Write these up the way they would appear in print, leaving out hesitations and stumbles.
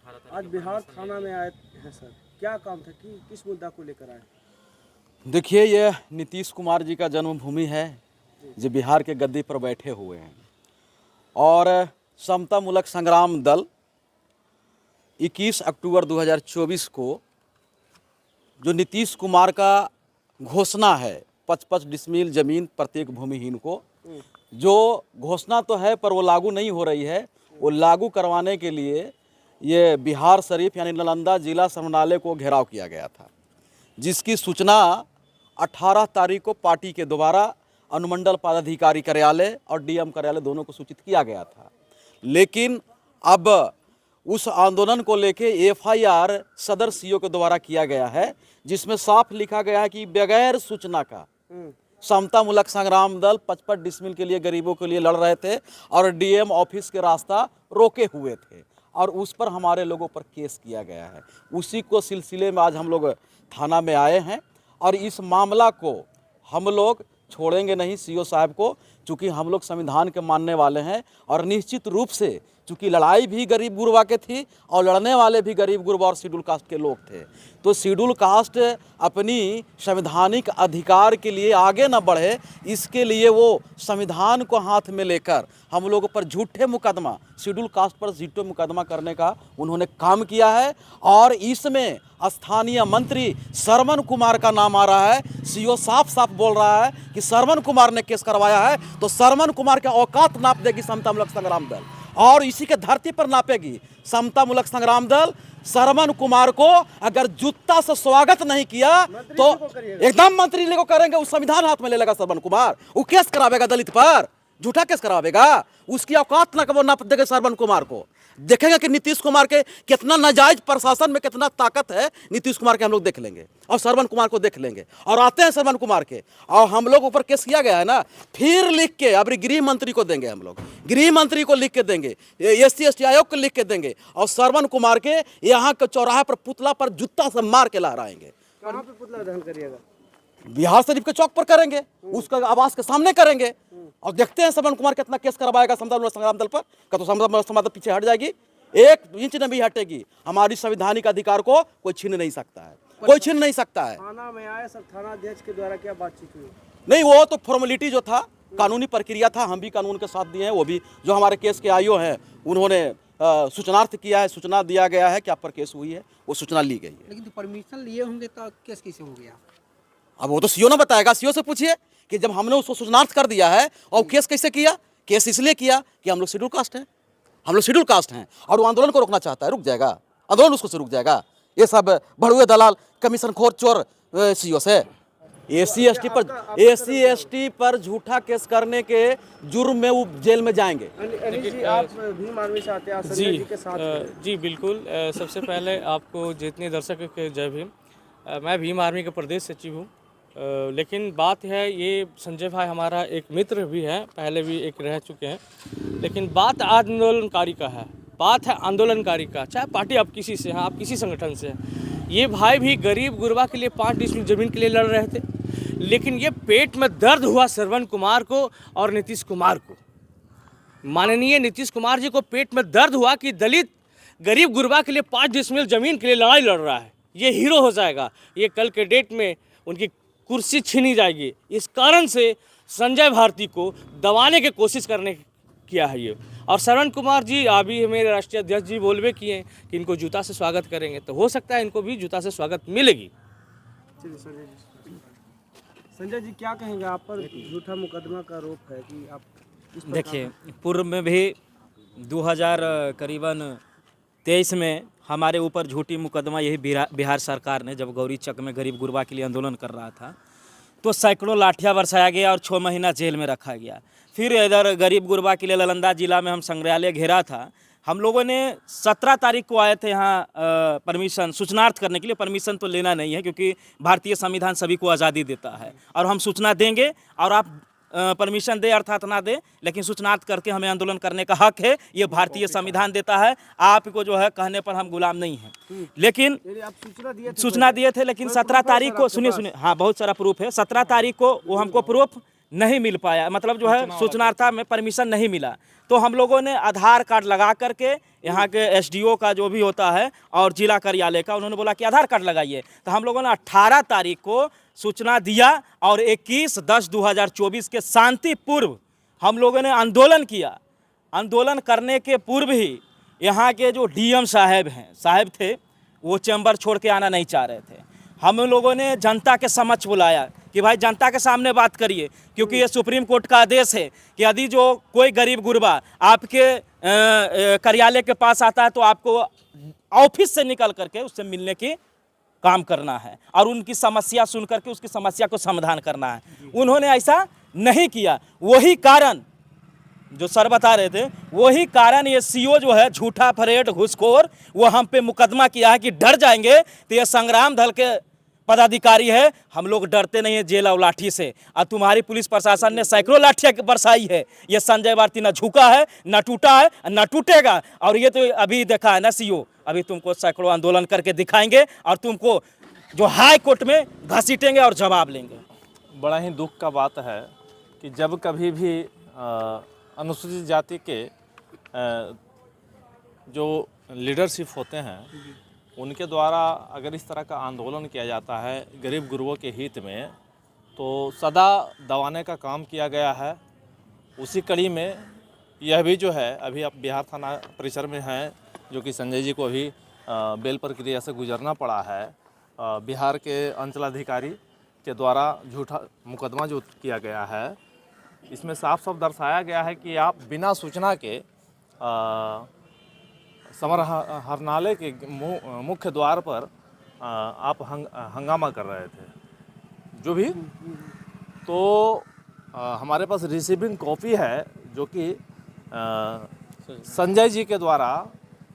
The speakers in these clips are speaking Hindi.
आज बिहार थाना में आए हैं सर, क्या काम था कि किस मुद्दा को लेकर आए? देखिए, ये नीतीश कुमार जी का जन्मभूमि है, जो बिहार के गद्दी पर बैठे हुए हैं। और समता मूलक संग्राम दल 21 अक्टूबर 2024 को जो नीतीश कुमार का घोषणा है 55 डिसमिल जमीन प्रत्येक भूमिहीन को, जो घोषणा तो है पर वो लागू नहीं हो रही है, वो लागू करवाने के लिए ये बिहार शरीफ यानी नालंदा जिला समाहरणालय को घेराव किया गया था, जिसकी सूचना 18 तारीख को पार्टी के द्वारा अनुमंडल पदाधिकारी कार्यालय और डीएम कार्यालय दोनों को सूचित किया गया था। लेकिन अब उस आंदोलन को लेके एफआईआर सदर सीओ के द्वारा किया गया है, जिसमें साफ लिखा गया है कि बगैर सूचना का समता मूलक संग्राम दल 55 डिसमिल के लिए गरीबों के लिए लड़ रहे थे और डीएम ऑफिस के रास्ता रोके हुए थे और उस पर हमारे लोगों पर केस किया गया है। उसी को सिलसिले में आज हम लोग थाना में आए हैं और इस मामला को हम लोग छोड़ेंगे नहीं सीओ साहब को, चूँकि हम लोग संविधान के मानने वाले हैं और निश्चित रूप से चूँकि लड़ाई भी गरीब गुरबा के थी और लड़ने वाले भी गरीब गुरबा और शेड्यूल कास्ट के लोग थे, तो शेड्यूल कास्ट अपनी संवैधानिक अधिकार के लिए आगे न बढ़े, इसके लिए वो संविधान को हाथ में लेकर हम लोगों पर झूठे मुकदमा, शेड्यूल कास्ट पर झूठे मुकदमा करने का उन्होंने काम किया है। और इसमें स्थानीय मंत्री श्रवण कुमार का नाम आ रहा है। सीओ साफ साफ बोल रहा है कि श्रवण कुमार ने केस करवाया है, तो श्रवण कुमार के औकात नाप देगी समता मूलक संग्राम दल और इसी के धरती पर नापेगी समता मूलक संग्राम दल। श्रवण कुमार को अगर जूता से स्वागत नहीं किया तो एकदम मंत्री को करेंगे, उस संविधान हाथ में ले लेगा श्रवण कुमार, वो केस करावेगा दलित पर, झूठा केस करावेगा, उसकी औकात ना वो नाप देगा श्रवण कुमार को। देखेंगे कि नीतीश कुमार के कितना नाजायज प्रशासन में कितना ताकत है, नीतीश कुमार के हम लोग देख लेंगे और श्रवण कुमार को देख लेंगे। और आते हैं श्रवण कुमार के, और हम लोग ऊपर केस किया गया है ना, फिर लिख के अब गृह मंत्री को देंगे, हम लोग गृह मंत्री को लिख के देंगे, SC/ST आयोग को लिख के देंगे और श्रवण कुमार के यहाँ के चौराहे पर पुतला पर जूता से मार के लहराएंगे। कहाँ पे पुतला दहन करिएगा? बिहार शरीफ के चौक पर करेंगे, उसका आवास के सामने करेंगे और देखते हैं श्रवण कुमार कितना केस करवाएगा समता मूलक संग्राम दल पर। का तो समता दल पीछे हट जाएगी, 1 इंच न भी हटेगी। हमारी संवैधानिक अधिकार को कोई छीन नहीं सकता है, कोई छीन नहीं सकता है। थाना में आए सब, थाना अध्यक्ष के द्वारा क्या बातचीत हुई? नहीं, वो तो फॉर्मेलिटी जो था, कानूनी प्रक्रिया था, हम भी कानून के साथ दिए हैं। वो भी जो हमारे केस के आईओ हैं उन्होंने सूचनार्थ किया है, सूचना दिया गया है कि आप पर केस हुई है, वो सूचना ली गई है। लेकिन तो परमिशन लिए होंगे तो केस कैसे हो गया? अब वो तो सीओ ना बताएगा, सीओ से पूछिए कि जब हमने उसको सूचनार्थ कर दिया है और केस कैसे किया। केस इसलिए किया कि हम लोग शेड्यूल कास्ट हैं, हम लोग शेड्यूल कास्ट हैं और वो आंदोलन को रोकना चाहता है, रुक जाएगा आंदोलन, उसको से रुक जाएगा। ये सब भड़ुए दलाल कमीशन खोर चोर सीओ से SC/ST पर झूठा केस करने के जुर्म में वो जेल में जाएंगे। अनिल जी, आप भीम आर्मी से आते हैं, संजय जी के साथ। जी बिल्कुल। सबसे पहले आपको जितने दर्शक के जय भीम। मैं भीम आर्मी का प्रदेश सचिव हूँ, लेकिन बात है ये संजय भाई हमारा एक मित्र भी है, पहले भी एक रह चुके हैं, लेकिन बात आंदोलनकारी का है, बात है आंदोलनकारी का, चाहे पार्टी आप किसी से हैं, आप किसी संगठन से हैं। ये भाई भी गरीब गुरबा के लिए 5 डिसमिल जमीन के लिए लड़ रहे थे, लेकिन ये पेट में दर्द हुआ श्रवण कुमार को और नीतीश कुमार को। माननीय नीतीश कुमार जी को पेट में दर्द हुआ कि दलित गरीब गुरबा के लिए 5 डिसमिल जमीन के लिए लड़ाई लड़ रहा है, ये हीरो हो जाएगा, ये कल के डेट में उनकी कुर्सी छीनी जाएगी। इस कारण से संजय भारती को दबाने की कोशिश करने किया है ये। और श्रवण कुमार जी अभी मेरे राष्ट्रीय अध्यक्ष जी बोलबे किए हैं कि इनको जूता से स्वागत करेंगे, तो हो सकता है इनको भी जूता से स्वागत मिलेगी। संजय जी क्या कहेंगे, आप पर झूठा मुकदमा का आरोप है कि आप देखिए, पूर्व में भी 2023 में हमारे ऊपर झूठी मुकदमा यही बिहार सरकार ने, जब गौरी चक में गरीब गुरबा के लिए आंदोलन कर रहा था, तो सैकड़ों लाठियां बरसाया गया और 6 महीना जेल में रखा गया। फिर इधर गरीब गुरबा के लिए नालंदा जिला में हम संग्रहालय घेरा था। हम लोगों ने 17 तारीख को आए थे यहाँ परमिशन सूचनार्थ करने के लिए। परमिशन तो लेना नहीं है क्योंकि भारतीय संविधान सभी को आज़ादी देता है और हम सूचना देंगे और आप परमिशन दे अर्थात ना दे, लेकिन सूचनार्थ करके हमें आंदोलन करने का हक है, ये भारतीय संविधान देता है। आपको जो है कहने पर हम गुलाम नहीं हैं। लेकिन आप सूचना दिए थे, लेकिन 17 तारीख को सुनिए, हाँ बहुत सारा प्रूफ है। 17 तारीख को वो हमको प्रूफ नहीं मिल पाया, मतलब जो है सूचनार्थ में परमिशन नहीं मिला, तो हम लोगों ने आधार कार्ड लगा करके यहाँ के एसडीओ का जो भी होता है और जिला कार्यालय का, उन्होंने बोला कि आधार कार्ड लगाइए। तो हम लोगों ने 18 तारीख को सूचना दिया और 21/10/2024 के शांतिपूर्व हम लोगों ने आंदोलन किया। आंदोलन करने के पूर्व ही यहाँ के जो डीएम साहब थे, वो चैम्बर छोड़ के आना नहीं चाह रहे थे। हम लोगों ने जनता के समक्ष बुलाया कि भाई जनता के सामने बात करिए, क्योंकि ये सुप्रीम कोर्ट का आदेश है कि यदि जो कोई गरीब गुरबा आपके कार्यालय के पास आता है तो आपको ऑफिस से निकल करके उससे मिलने की काम करना है और उनकी समस्या सुन करके उसकी समस्या को समाधान करना है। उन्होंने ऐसा नहीं किया। वही कारण जो सर बता रहे थे, वही कारण ये सीओ जो है झूठा फरेट घुसखोर, वो हम पे मुकदमा किया है कि डर जाएंगे। तो ये संग्राम दल के पदाधिकारी है, हम लोग डरते नहीं है जेल और लाठी से। और तुम्हारी पुलिस प्रशासन ने सैकड़ों लाठियाँ बरसाई है। ये संजय भारती न झुका है, न टूटा है, न टूटेगा। और ये तो अभी देखा है ना सीओ, अभी तुमको सैकड़ों आंदोलन करके दिखाएंगे और तुमको जो हाई कोर्ट में घसीटेंगे और जवाब लेंगे। बड़ा ही दुख का बात है कि जब कभी भी अनुसूचित जाति के जो लीडरशिप होते हैं, उनके द्वारा अगर इस तरह का आंदोलन किया जाता है गरीब गुरबों के हित में, तो सदा दबाने का काम किया गया है। उसी कड़ी में यह भी जो है, अभी आप बिहार थाना परिसर में हैं, जो कि संजय जी को अभी बेल प्रक्रिया से गुजरना पड़ा है। बिहार के अंचलाधिकारी के द्वारा झूठा मुकदमा जो किया गया है, इसमें साफ साफ दर्शाया गया है कि आप बिना सूचना के समर हरनालय के मुख्य द्वार पर आप हंगामा कर रहे थे। जो भी तो हमारे पास रिसीविंग कॉपी है, जो कि संजय जी के द्वारा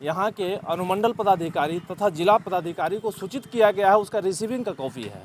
यहाँ के अनुमंडल पदाधिकारी तथा जिला पदाधिकारी को सूचित किया गया है, उसका रिसीविंग का कॉपी है।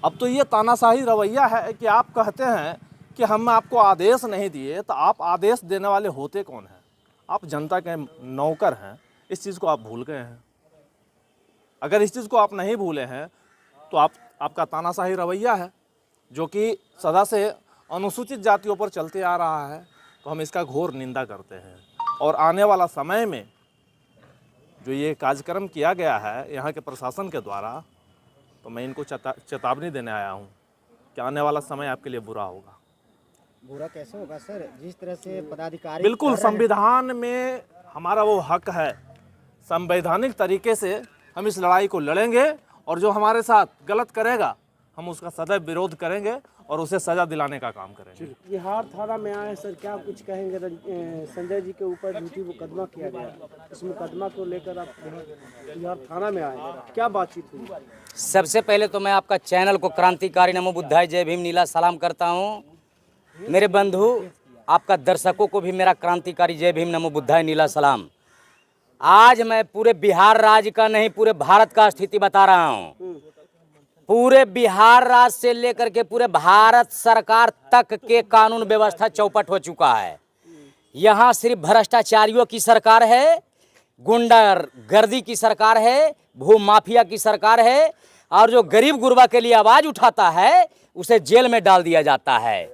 अब तो ये तानाशाही रवैया है कि आप कहते हैं कि हम आपको आदेश नहीं दिए, तो आप आदेश देने वाले होते कौन हैं? आप जनता के नौकर हैं। इस चीज़ को आप भूल गए हैं। अगर इस चीज़ को आप नहीं भूले हैं तो आपका तानाशाही रवैया है, जो कि सदा से अनुसूचित जातियों पर चलते आ रहा है। तो हम इसका घोर निंदा करते हैं। और आने वाला समय में जो ये कार्यक्रम किया गया है यहाँ के प्रशासन के द्वारा, तो मैं इनको चेतावनी देने आया हूँ कि आने वाला समय आपके लिए बुरा होगा। बुरा कैसे होगा सर? जिस तरह से पदाधिकारी बिल्कुल संविधान में हमारा वो हक है, संवैधानिक तरीके से हम इस लड़ाई को लड़ेंगे और जो हमारे साथ गलत करेगा हम उसका सदैव विरोध करेंगे और उसे सजा दिलाने का काम करेंगे। बिहार थाना में आए सर, क्या कुछ कहेंगे? संजय जी के ऊपर झूठी मुकदमा किया गया, इस मुकदमा को लेकर आप बिहार थाना में आए, क्या बातचीत हुई? सबसे पहले तो मैं आपका चैनल को क्रांतिकारी नमो बुद्धाय जय भीम नीला सलाम करता हूँ। मेरे बंधु, आपका दर्शकों को भी मेरा क्रांतिकारी जय भीम नमो बुद्धाय नीला सलाम। आज मैं पूरे बिहार राज्य का नहीं, पूरे भारत का स्थिति बता रहा हूँ। पूरे बिहार राज्य से लेकर के पूरे भारत सरकार तक के कानून व्यवस्था चौपट हो चुका है। यहाँ सिर्फ भ्रष्टाचारियों की सरकार है, गुंडागर्दी की सरकार है, भू माफिया की सरकार है, और जो गरीब गुरबा के लिए आवाज उठाता है उसे जेल में डाल दिया जाता है।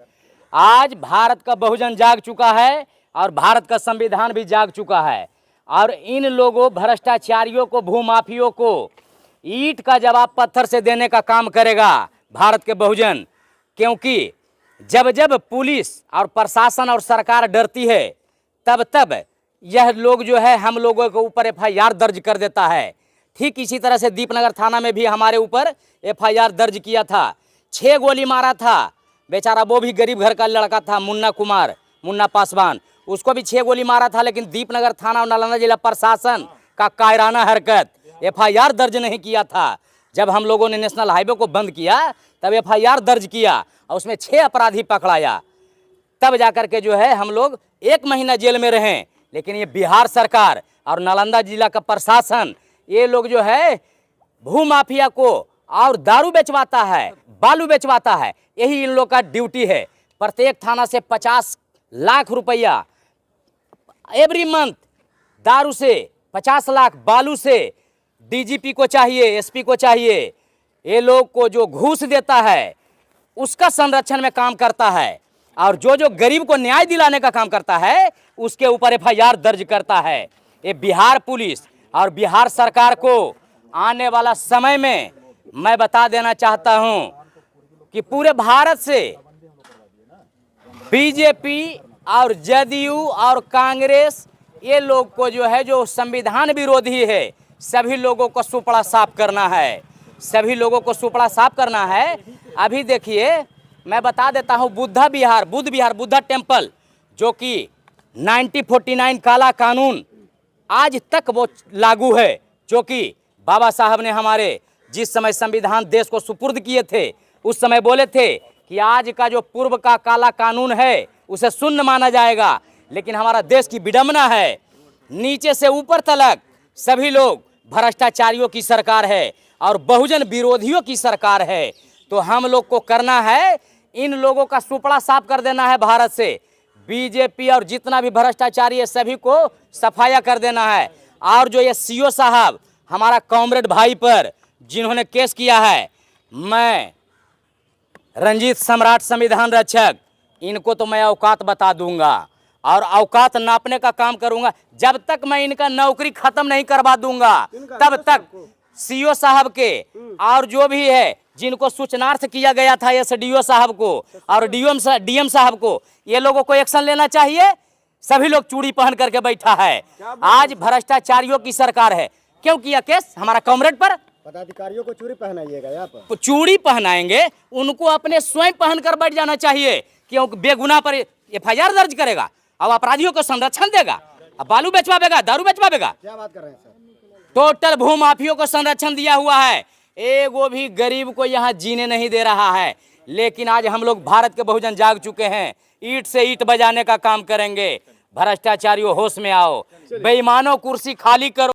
आज भारत का बहुजन जाग चुका है और भारत का संविधान भी जाग चुका है, और इन लोगों भ्रष्टाचारियों को, भूमाफियों को ईंट का जवाब पत्थर से देने का काम करेगा भारत के बहुजन। क्योंकि जब जब पुलिस और प्रशासन और सरकार डरती है, तब तब यह लोग जो है हम लोगों के ऊपर एफआईआर दर्ज कर देता है। ठीक इसी तरह से दीपनगर थाना में भी हमारे ऊपर एफआईआर दर्ज किया था। 6 गोली मारा था बेचारा, वो भी गरीब घर का लड़का था, मुन्ना पासवान, उसको भी 6 गोली मारा था। लेकिन दीपनगर थाना और नालंदा जिला प्रशासन का कायराना हरकत, एफआईआर दर्ज नहीं किया था। जब हम लोगों ने नेशनल हाईवे को बंद किया तब एफआईआर दर्ज किया और उसमें 6 अपराधी पकड़ाया, तब जाकर के जो है हम लोग 1 महीना जेल में रहे। लेकिन ये बिहार सरकार और नालंदा जिला का प्रशासन, ये लोग जो है भू माफिया को और दारू बेचवाता है, बालू बेचवाता है, यही इन लोग का ड्यूटी है। प्रत्येक थाना से 50 लाख रुपया एवरी मंथ दारू से, 50 लाख बालू से डीजीपी को चाहिए, एसपी को चाहिए। ये लोग को जो घूस देता है उसका संरक्षण में काम करता है, और जो गरीब को न्याय दिलाने का काम करता है उसके ऊपर FIR दर्ज करता है। ये बिहार पुलिस और बिहार सरकार को आने वाला समय में मैं बता देना चाहता हूं कि पूरे भारत से बीजेपी और जदयू और कांग्रेस ये लोग को जो है, जो संविधान विरोधी है, सभी लोगों को सुपड़ा साफ करना है, सभी लोगों को सुपड़ा साफ करना है। अभी देखिए मैं बता देता हूं, बुद्धा टेम्पल जो कि 1949 काला कानून आज तक वो लागू है, जो कि बाबा साहब ने हमारे जिस समय संविधान देश को सुपुर्द किए थे उस समय बोले थे कि आज का जो पूर्व का काला कानून है उसे शून्य माना जाएगा। लेकिन हमारा देश की विडंबना है, नीचे से ऊपर तक सभी लोग भ्रष्टाचारियों की सरकार है और बहुजन विरोधियों की सरकार है। तो हम लोग को करना है, इन लोगों का सुपड़ा साफ कर देना है भारत से। बीजेपी और जितना भी भ्रष्टाचारी है सभी को सफाया कर देना है। और जो ये CO साहब हमारा कॉमरेड भाई पर जिन्होंने केस किया है, मैं रंजीत सम्राट संविधान रक्षक, इनको तो मैं औकात बता दूंगा और औकात नापने का काम करूंगा। जब तक मैं इनका नौकरी खत्म नहीं करवा दूंगा तब तक CO साहब के और जो भी है जिनको सूचनार्थ किया गया था SDO साहब को और DM साहब को, ये लोगों को एक्शन लेना चाहिए। सभी लोग चूड़ी पहन करके बैठा है। आज भ्रष्टाचारियों की सरकार है। क्यों किया केस हमारा कॉमरेड पर? पदाधिकारियों को चूड़ी पहनाइएगा यहाँ पर। चूड़ी पहनाएंगे, उनको अपने स्वयं पहनकर बैठ जाना चाहिए, क्योंकि बेगुनाह पर FIR दर्ज करेगा और अपराधियों को संरक्षण देगा। अब बालू बेचवाएगा, दारू बेचवाएगा। क्या बात कर रहे हैं सर? टोटल भूमाफियों को संरक्षण दिया हुआ है, एगो भी गरीब को यहाँ जीने नहीं दे रहा है। लेकिन आज हम लोग भारत के बहुजन जाग चुके हैं, ईंट से ईंट बजाने का काम करेंगे। भ्रष्टाचारियों होश में आओ, बेईमानों कुर्सी खाली करो।